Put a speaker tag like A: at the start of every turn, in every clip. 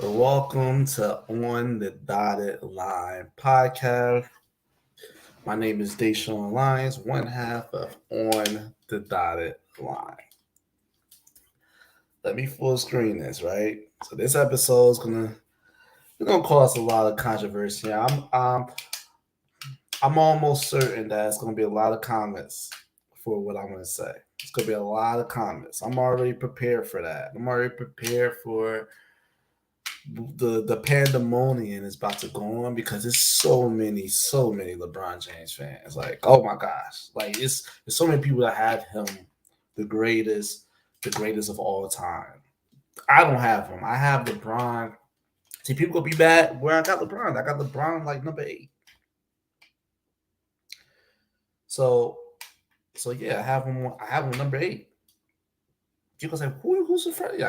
A: Welcome to On the Dotted Line podcast. My name is Deshaun Lyons, one half of On the Dotted Line. Let me full screen this, right? So this episode is gonna cause a lot of controversy. I'm almost certain that it's gonna be a lot of comments for what I'm gonna say. It's gonna be a lot of comments. I'm already prepared for that. I'm already prepared for the pandemonium is about to go on because there's so many LeBron James fans. Like, oh my gosh, like there's so many people that have him the greatest, the greatest of all time. I don't have him. I have LeBron. See, people gonna be mad where I got LeBron. I got LeBron like number 8. So yeah, I have him. I have him number 8. People say, who's in front of you?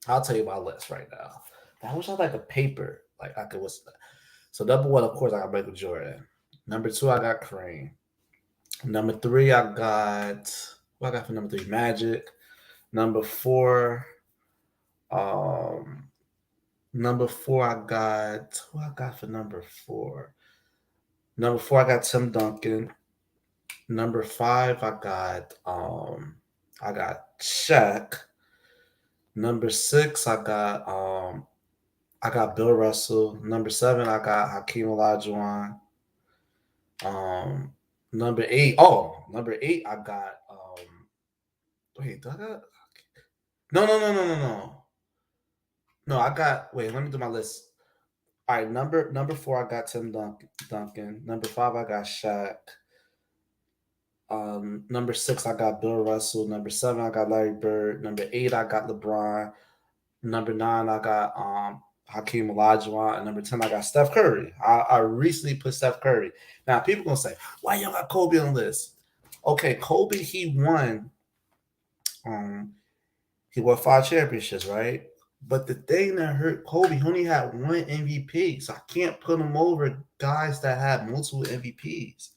A: I'll tell you my list right now. I wish I had like a paper. Like I could what's that? So number 1, of course, I got Michael Jordan. Number 2, I got Kareem. Number 3, I got what I got for number 3, Magic. Number 4, um, number 4, I got who I got for number 4. Number 4, I got Tim Duncan. Number 5, I got Shaq. Number 6, I got Bill Russell. Number 7, I got Hakeem Olajuwon. Um, number 8, number 8, I got wait, do I got no. No, I got wait, let me do my list. All right, number 4, I got Duncan. Number 5, I got Shaq. Number 6, I got Bill Russell. Number 7, I got Larry Bird. Number 8, I got LeBron. Number 9, I got Hakeem Olajuwon, and number 10, I got Steph Curry. I recently put Steph Curry. Now people gonna say, why y'all got Kobe on the list? Okay, Kobe, um he won 5 championships, right? But the thing that hurt Kobe, he only had 1 MVP, so I can't put him over guys that have multiple MVPs.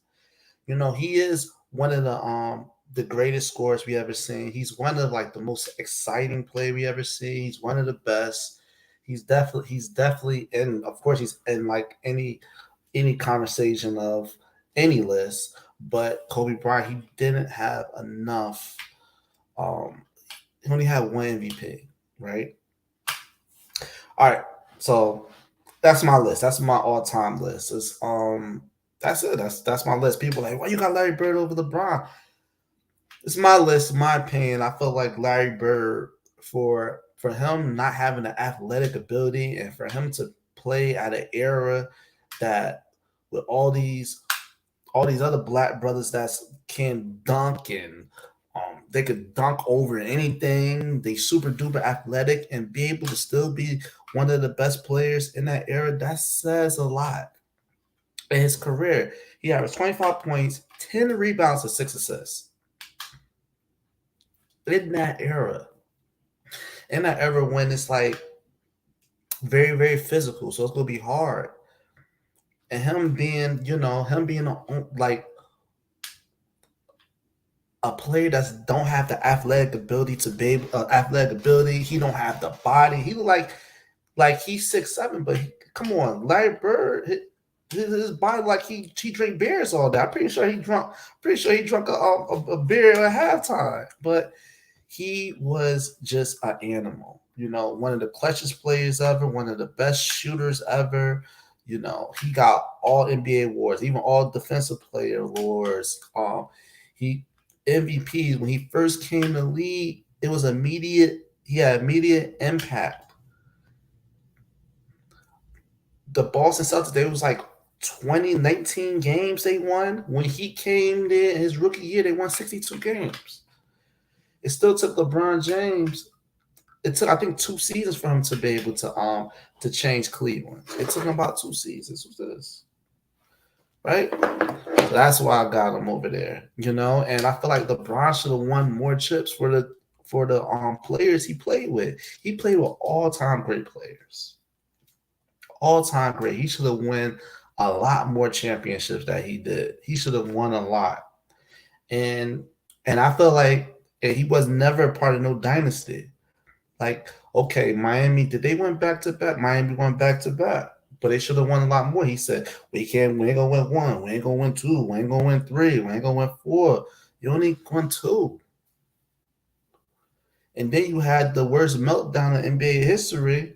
A: You know, he is one of the greatest scorers we ever seen. He's one of like the most exciting play we ever seen. He's one of the best. He's definitely in, of course he's in like any conversation of any list, but Kobe Bryant, he didn't have enough. Um he only had 1 MVP, right? All right. So that's my list. That's my all-time list. That's it. That's my list. People are like, why you got Larry Bird over LeBron? It's my list, my opinion. I feel like Larry Bird, for him not having the athletic ability and for him to play at an era that with all these other black brothers that can dunk and they could dunk over anything. They super duper athletic and be able to still be one of the best players in that era. That says a lot. In his career, he averaged 25 points, 10 rebounds, and 6 assists. In that era, when it's like very, very physical, so it's gonna be hard. And like a player that don't have the athletic ability to be athletic ability. He don't have the body. He look like he's 6'7", but come on, Larry Bird, his body like he drink beers all day. I'm pretty sure he drunk. Pretty sure he drunk a beer at halftime, but he was just an animal. You know, one of the clutchest players ever, one of the best shooters ever. You know, he got all NBA awards, even all defensive player awards. He MVPs when he first came to the league. It was immediate. He had immediate impact. The Boston Celtics, they was like 2019 games they won. When he came there his rookie year, they won 62 games. It still took LeBron James. It took, I think, 2 seasons for him to be able to change Cleveland. It took him about 2 seasons. What's this? Right? So that's why I got him over there. You know, and I feel like LeBron should have won more chips for the players he played with. He played with all time great players. All time great. He should have won a lot more championships that he did. He should have won a lot. And I feel like he was never a part of no dynasty. Like, okay, Miami, did they win back to back? Miami won back to back, but they should have won a lot more. He said, we ain't gonna win one, we ain't gonna win two, we ain't gonna win three, we ain't gonna win four. You only won two. And then you had the worst meltdown in NBA history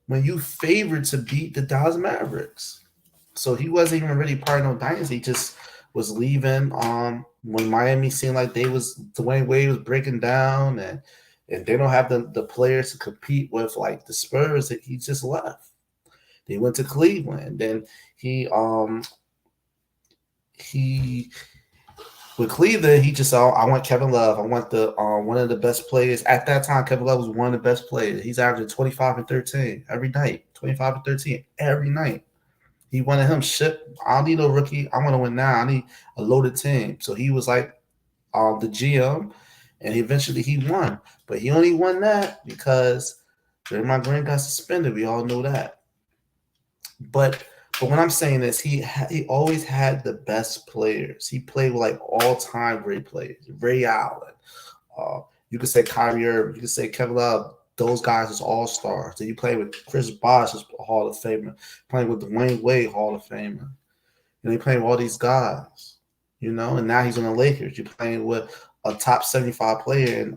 A: when you favored to beat the Dallas Mavericks. So he wasn't even really part of no dynasty. He just was leaving. When Miami seemed like Dwayne Wade was breaking down, and they don't have the players to compete with like the Spurs, that he just left. They went to Cleveland. Then he he with Cleveland, he just said, I want Kevin Love. I want the one of the best players. At that time, Kevin Love was one of the best players. He's averaging 25 and 13 every night. 25 and 13 every night. He wanted him ship. I don't need no rookie. I want to win now. I need a loaded team. So he was like the GM, and eventually he won. But he only won that because Draymond Green got suspended. We all know that. But what I'm saying is he always had the best players. He played with like all time great players. Ray Allen. You could say Kyrie Irving. You could say Kevin Love. Those guys is all stars. Then you play with Chris Bosh, is a Hall of Famer. Playing with Dwayne Wade, Hall of Famer. And you playing with all these guys, and now he's on the Lakers. You're playing with a top 75 player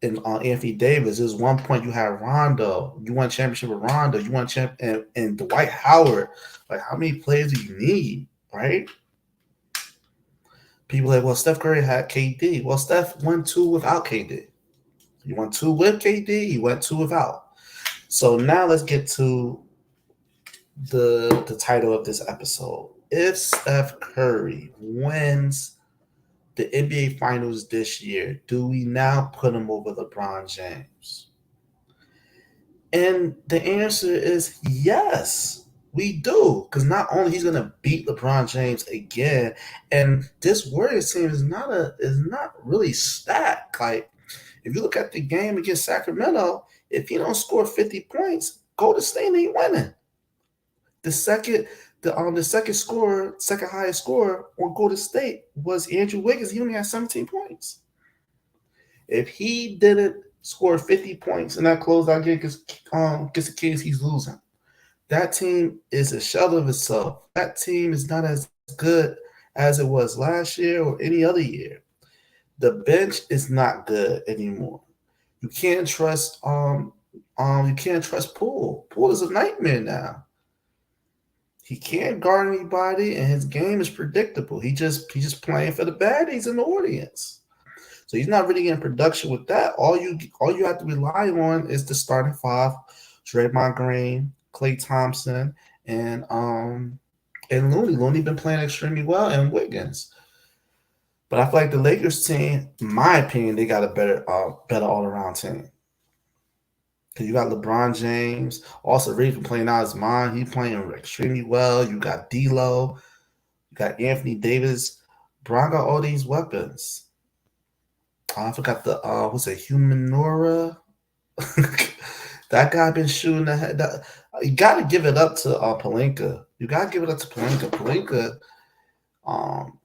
A: in Anthony Davis. There's one point you had Rondo. You won championship with Rondo. You won and Dwight Howard. Like, how many players do you need, right? People like, well, Steph Curry had KD. Well, Steph won two without KD. You won two with KD. You went two without. So now let's get to the title of this episode. If Steph Curry wins the NBA Finals this year, do we now put him over LeBron James? And the answer is yes, we do. Because not only he's gonna beat LeBron James again, and this Warriors team is not really stacked. Like, if you look at the game against Sacramento, if he don't score 50 points, Golden State ain't winning. The second second highest scorer on Golden State was Andrew Wiggins. He only had 17 points. If he didn't score 50 points in that closeout game against the Kings, he's losing. That team is a shell of itself. That team is not as good as it was last year or any other year. The bench is not good anymore. You can't trust Poole. Poole is a nightmare now. He can't guard anybody, and his game is predictable. He's just playing for the baddies in the audience. So he's not really getting production with that. All you have to rely on is the starting five: Draymond Green, Klay Thompson, and Looney. Looney been playing extremely well, and Wiggins. But I feel like the Lakers team, in my opinion, they got a better all around team. Because you got LeBron James, also Reeves playing out his mind. He's playing extremely well. You got D'Lo, you got Anthony Davis. Bron got all these weapons. I forgot the what's it, Humanora? That guy been shooting the head. You got to give it up to Pelinka. You got to give it up to Pelinka. Pelinka,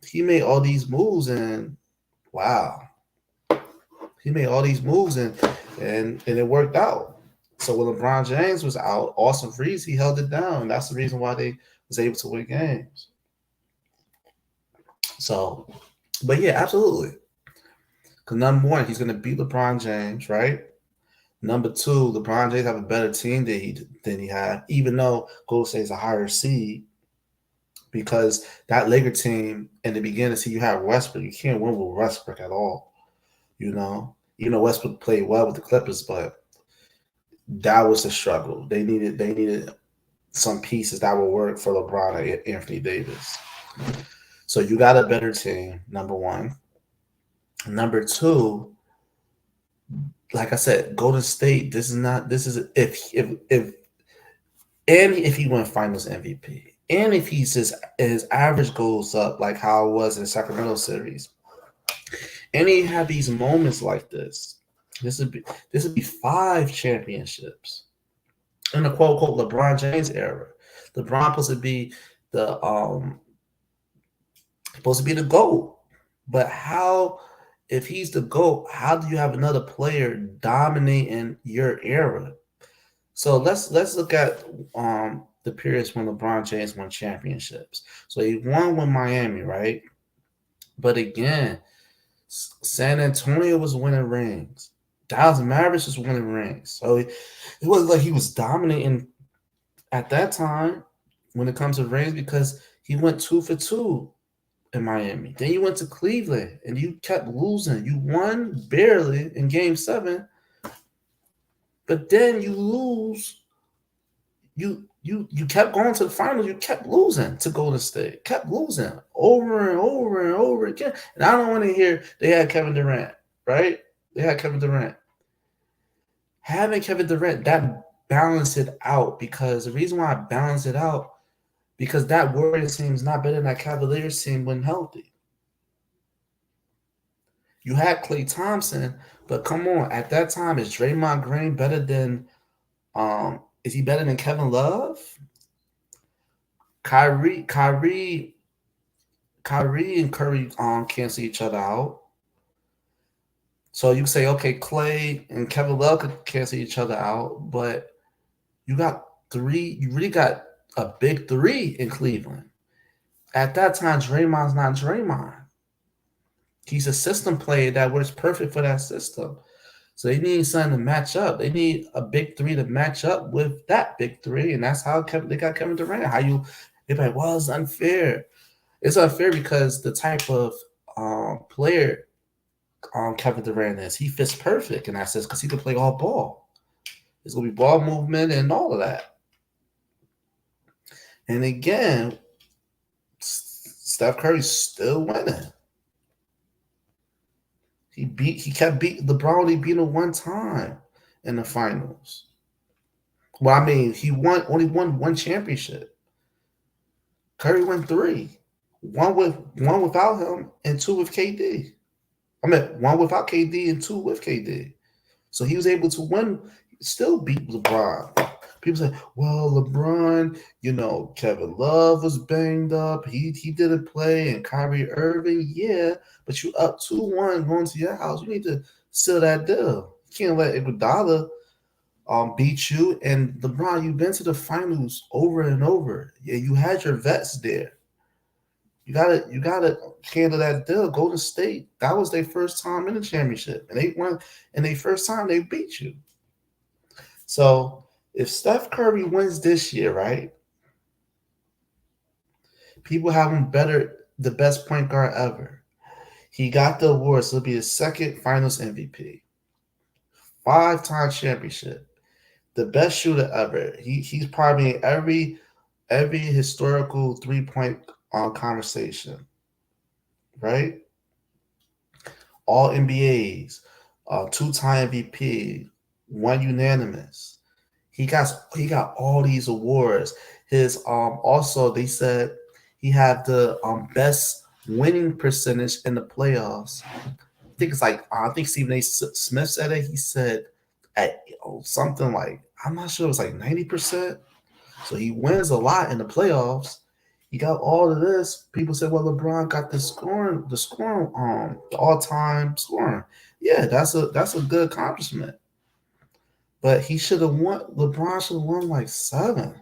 A: he made all these moves, and wow, he made all these moves, and it worked out. So when LeBron James was out, Austin Reeves, he held it down. That's the reason why they was able to win games. So, but yeah, absolutely. Because number one, he's going to beat LeBron James, right? Number two, LeBron James have a better team than he had, even though Golden State is a higher seed. Because that Laker team in the beginning, see, you have Westbrook. You can't win with Westbrook at all. Westbrook played well with the Clippers, but that was the struggle. They needed some pieces that would work for LeBron and Anthony Davis. So you got a better team, number one. Number two, like I said, Golden State. This is if he win Finals MVP, and if his average goes up like how it was in the Sacramento series, and he had these moments like this. This would be 5 championships in the quote unquote LeBron James era. LeBron supposed to be the GOAT. But how if he's the GOAT, how do you have another player dominating your era? So let's look at the periods when LeBron James won championships. So he won with Miami, right? But again, San Antonio was winning rings. Dallas Mavericks was winning rings. So it wasn't like he was dominating at that time when it comes to rings because he went 2 for 2 in Miami. Then you went to Cleveland and you kept losing. You won barely in game 7, but then you lose. You kept going to the finals. You kept losing to Golden State. Kept losing over and over and over again. And I don't want to hear they had Kevin Durant, right? They had Kevin Durant. Having Kevin Durant, that balanced it out because the reason why I balanced it out because that Warriors team is not better than that Cavaliers team when healthy. You had Klay Thompson, but come on, at that time, is Draymond Green better than is he better than Kevin Love? Kyrie and Curry cancel each other out. So you say, okay, Clay and Kevin Love could cancel each other out, but you really got a big 3 in Cleveland. At that time, Draymond's not Draymond. He's a system player that works perfect for that system. So they need something to match up. They need a big 3 to match up with that big 3, and that's how they got Kevin Durant. They're like, well, it's unfair. It's unfair because the type of player Kevin Durant is, he fits perfect in that sense because he can play all ball. It's gonna be ball movement and all of that. And again, Steph Curry's still winning. He kept beating LeBron. Only beat him one time in the finals. Well, I mean, he only won one championship. Curry won 3, one without him and 2 with KD. I mean, 1 without KD and 2 with KD. So he was able to win, still beat LeBron. People say, well, LeBron, Kevin Love was banged up. He didn't play, and Kyrie Irving, yeah, but you up 2-1 going to your house. You need to seal that deal. You can't let Iguodala beat you. And LeBron, you've been to the finals over and over. Yeah, you had your vets there. You gotta handle that deal. Golden State, that was their first time in the championship, and they won. And their first time they beat you. So if Steph Curry wins this year, right? People have him the best point guard ever. He got the award, so it'll be his second Finals MVP, 5-time championship, the best shooter ever. He's probably in every historical 3-point conversation, right? All NBAs, 2-time MVP, one unanimous. He got all these awards. His also they said he had the best winning percentage in the playoffs. I think Stephen A. Smith said it. He said at something like, I'm not sure, it was like 90%. So he wins a lot in the playoffs. He got all of this. People said, well, LeBron got the all-time scoring. Yeah, that's a good accomplishment. But he should have won. LeBron should have won like 7.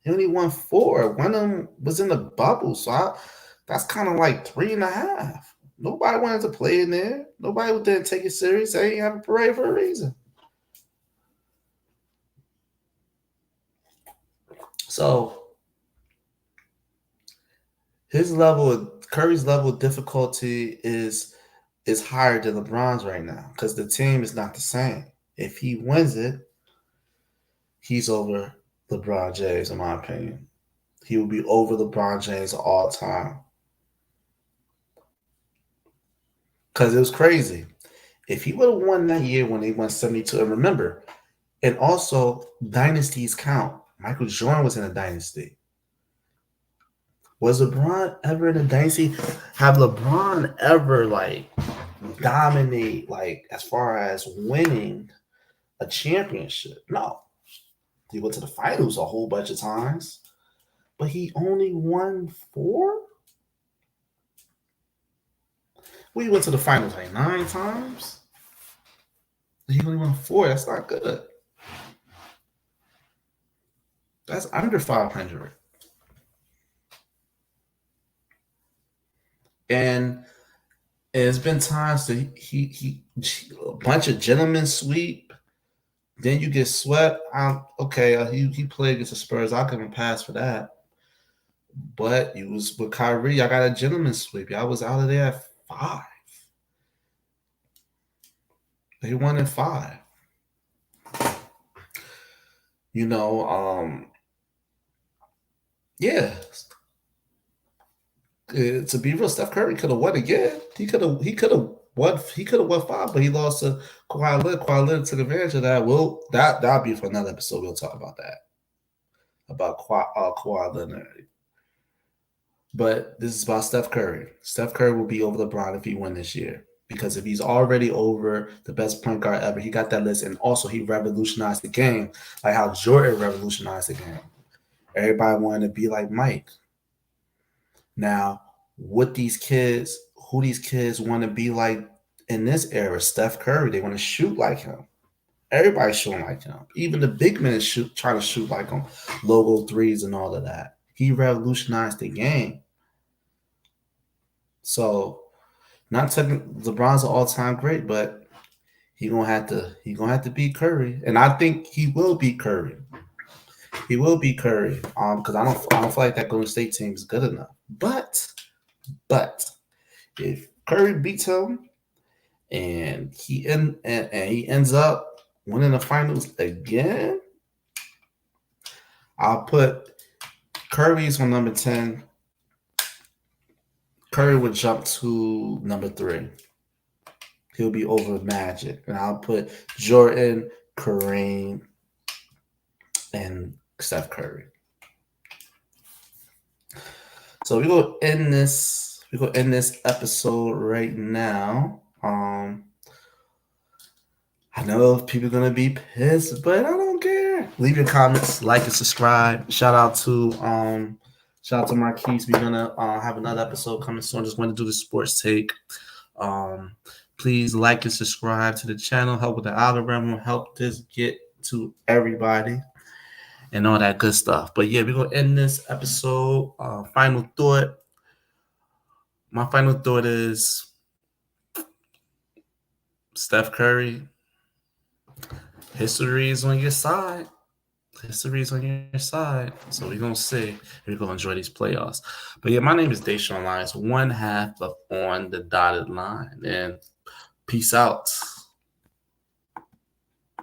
A: He only won 4. One of them was in the bubble, so that's kind of like 3.5. Nobody wanted to play in there. Nobody didn't take it serious. They ain't have a parade for a reason. So Curry's level of difficulty is higher than LeBron's right now because the team is not the same. If he wins it, he's over LeBron James, in my opinion. He will be over LeBron James all time. Because it was crazy. If he would have won that year when they won 72, and remember, and also dynasties count. Michael Jordan was in a dynasty. Was LeBron ever in a dynasty? Have LeBron ever dominate as far as winning a championship? No. He went to the finals a whole bunch of times, but he only won 4. We went to the finals like 9 times. He only won 4. That's not good. That's under 500. And it's been times that he a bunch of gentlemen sweep. Then you get swept. Okay, he played against the Spurs. I'll give him a pass for that. But you was with Kyrie. I got a gentleman sweep. I was out of there at 5. They won in 5. You know, yeah. To be real, Steph Curry could have won again. He could have won 5, but he lost to Kawhi Leonard. Kawhi Leonard took advantage of that. That'll be for another episode. We'll talk about that. About Kawhi Leonard. But this is about Steph Curry. Steph Curry will be over LeBron if he win this year. Because if he's already over the best point guard ever, he got that list. And also he revolutionized the game, like how Jordan revolutionized the game. Everybody wanted to be like Mike. Now, who these kids want to be like in this era? Steph Curry. They want to shoot like him. Everybody's shooting like him. Even the big men trying to shoot like him. Logo threes and all of that. He revolutionized the game. So, not taking LeBron's an all-time great, but he gonna have to beat Curry, and I think he will beat Curry. He will beat Curry, because I don't feel like that Golden State team is good enough. But if Curry beats him, and he ends up winning the finals again, I'll put Curry's on number 10. Curry would jump to number 3. He'll be over Magic. And I'll put Jordan, Kareem, and Steph Curry. So we're gonna end this episode right now. I know people are gonna be pissed, but I don't care. Leave your comments, like and subscribe. Shout out to Marquise. We're gonna have another episode coming soon. Just want to do the sports take. Please like and subscribe to the channel. Help with the algorithm. Help this get to everybody and all that good stuff. But yeah, we're gonna end this episode. Final thought. My final thought is Steph Curry. History is on your side. History is on your side. So we're gonna see. We're gonna enjoy these playoffs. But yeah, my name is Deshaun Lyons, one half of On the Dotted Line. And peace out.